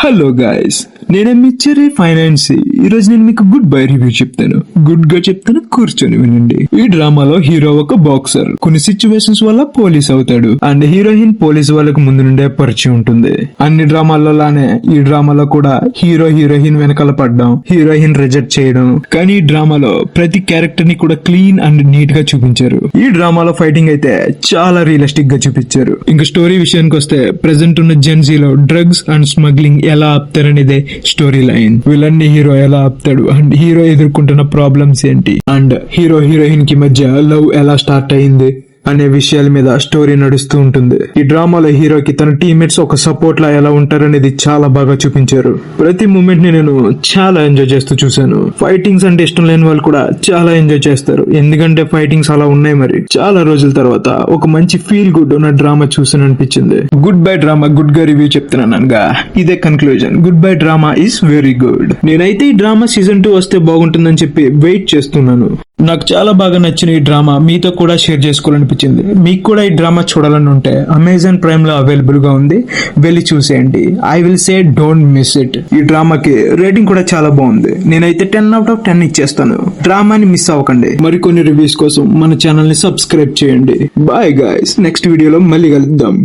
Hello guys, నేను మిచ్చరీ finance. ఈ రోజు నేను మీకు గుడ్ బై రివ్యూ చెప్తాను. గుడ్ గా చెప్తాను, కూర్చొని వినండి. ఈ డ్రామాలో హీరో ఒక బాక్సర్ కొన్ని సిచ్యువేషన్స్ వల్ల పోలీస్ అవుతాడు. అండ్ హీరోయిన్ పోలీస్ వాళ్ళకు ముందు నుండే పరిచయం ఉంటుంది. అన్ని డ్రామాల్లో లానే ఈ డ్రామాలో కూడా హీరోయిన్ వెనకాల పడ్డం, హీరోయిన్ రిజెక్ట్ చేయడం. కానీ ఈ డ్రామాలో ప్రతి క్యారెక్టర్ ని కూడా క్లీన్ అండ్ నీట్ గా చూపించారు. ఈ డ్రామాలో ఫైటింగ్ అయితే చాలా రియలిస్టిక్ గా చూపించారు. ఇంకా స్టోరీ విషయానికి వస్తే ప్రెసెంట్ ఉన్న జెన్జీలో డ్రగ్స్ అండ్ స్మగ్లింగ్ ఎలా ఆపుతారనేదే స్టోరీ లైన్. విలన్ ని హీరో ఎలా ఆపుతాడు అండ్ హీరో ఎదుర్కొంటున్న ప్రాబ్లమ్స్ ఏంటి అండ్ హీరోయిన్ కి మధ్య లవ్ ఎలా స్టార్ట్ అయింది అనే విషయాల మీద స్టోరీ నడుస్తూ ఉంటుంది. ఈ డ్రామాలో హీరోకి తన టీమ్మేట్స్ ఒక సపోర్ట్ లా ఎలా ఉంటారనేది చాలా బాగా చూపించారు. ప్రతి మూమెంట్ ని నేను చాలా ఎంజాయ్ చేస్తూ చూశాను. ఫైటింగ్స్ అంటే ఇష్టం లేని వాళ్ళు కూడా చాలా ఎంజాయ్ చేస్తారు, ఎందుకంటే ఫైటింగ్స్ అలా ఉన్నాయి. మరి చాలా రోజుల తర్వాత ఒక మంచి ఫీల్ గుడ్ ఉన్న డ్రామా చూసాను అనిపించింది. గుడ్ బై డ్రామా గుడ్ గా రివ్యూ చెప్తున్నానుగా, ఇదే conclusion. Good bye drama is very good. నేనైతే ఈ డ్రామా సీజన్ 2 వస్తే బాగుంటుందని చెప్పి వెయిట్ చేస్తున్నాను. నాకు చాలా బాగా నచ్చిన ఈ డ్రామా మీతో కూడా షేర్ చేసుకోవాలనిపించింది. మీకు కూడా ఈ డ్రామా చూడాలని ఉంటే అమెజాన్ ప్రైమ్ లో అవైలబుల్ గా ఉంది, వెళ్ళి చూసేయండి. I will say don't miss it. ఈ డ్రామాకి రేటింగ్ కూడా చాలా బాగుంది. నేనైతే 10/10 ఇచ్చేస్తాను. డ్రామాని మిస్ అవ్వకండి. మరికొన్ని రివ్యూస్ కోసం మన ఛానల్ ని సబ్స్క్రైబ్ చేయండి. బాయ్ గైస్, నెక్స్ట్ వీడియోలో మళ్ళీ కలుద్దాం.